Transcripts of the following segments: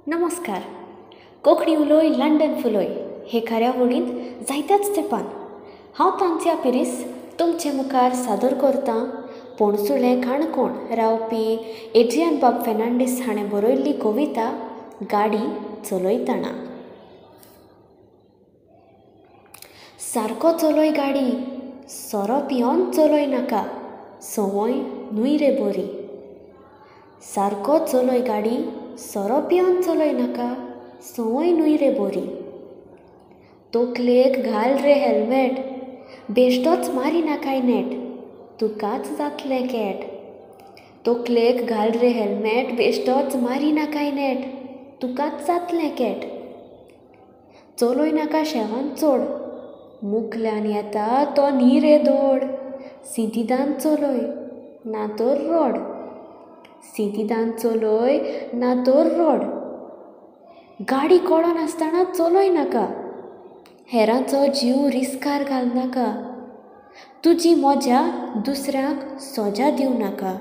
नमस्कार. कोंकणी उलोय लंडन फुलोय हे कार्यावळींत जायत्याच तेंपान हांव तांच्या पिरीस तुमचे मुखार सादर करतां पणसुलें काणकोण रावपी एड्रियन बाब फेर्नांडीस हाणें बरयल्ली कविता गाडी चलयतना. सारको चलय गाडी, सोरो पियोन चलय नाका, संवय न्हय रे बरी. सारको चलय गाडी, सोरो पियोन चलय नाका, संवय न्हय रे बरी. तकलेक घाल रे हेल्मेट, बेश्टोच मारी नाकाय नेट, तुकाच जातलें केट. तकलेक घाल रे हेल्मेट, बेश्टोच मारी नाकाय नेट, तुकाच जातलें केट. चलय नाका शेवान चड, मुखल्यान येता तो न्ही रे धोड. सिदीदान चलय ना तर रोड, सिदीदान चलय ना तर रोड. गाडी कळो नासतना चलय नाका, हेरांचो जीव रिस्कार घाल नाका. तुजी मजा दुसऱ्यांक सोजा दिवं नाका,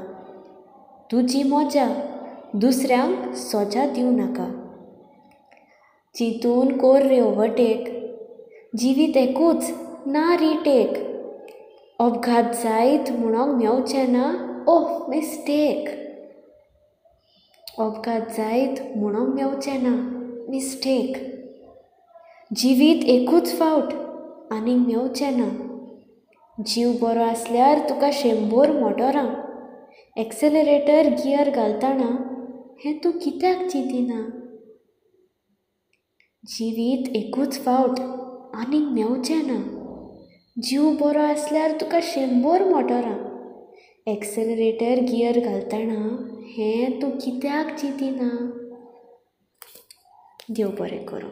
तुजी मजा दुसऱ्यांक सोजा दिवं नाका. चिंतून कर रे ओवरटेक, जिवीत एकूच ना रिटेक. अपघात जायत म्हणोंक मेवचें ना ओह मिस्टेक. अपघात जायत म्हणोंक मेवचें ना मिस्टेक. जिवीत एकूच फावट आनीक मेवचें ना. जीव बरो आसल्यार तुका 100 मोटरां. एक्सेलरेटर गियर घालतना हें तूं कित्याक चिंतिना. जिवीत एकूच फावट आनीक मेवचें ना. जीव बरो आसल्यार तुका 100 मोटरां. एक्सेलरेटर गियर घालतना हें तूं कित्याक चिंतिना. देव बरें करूं.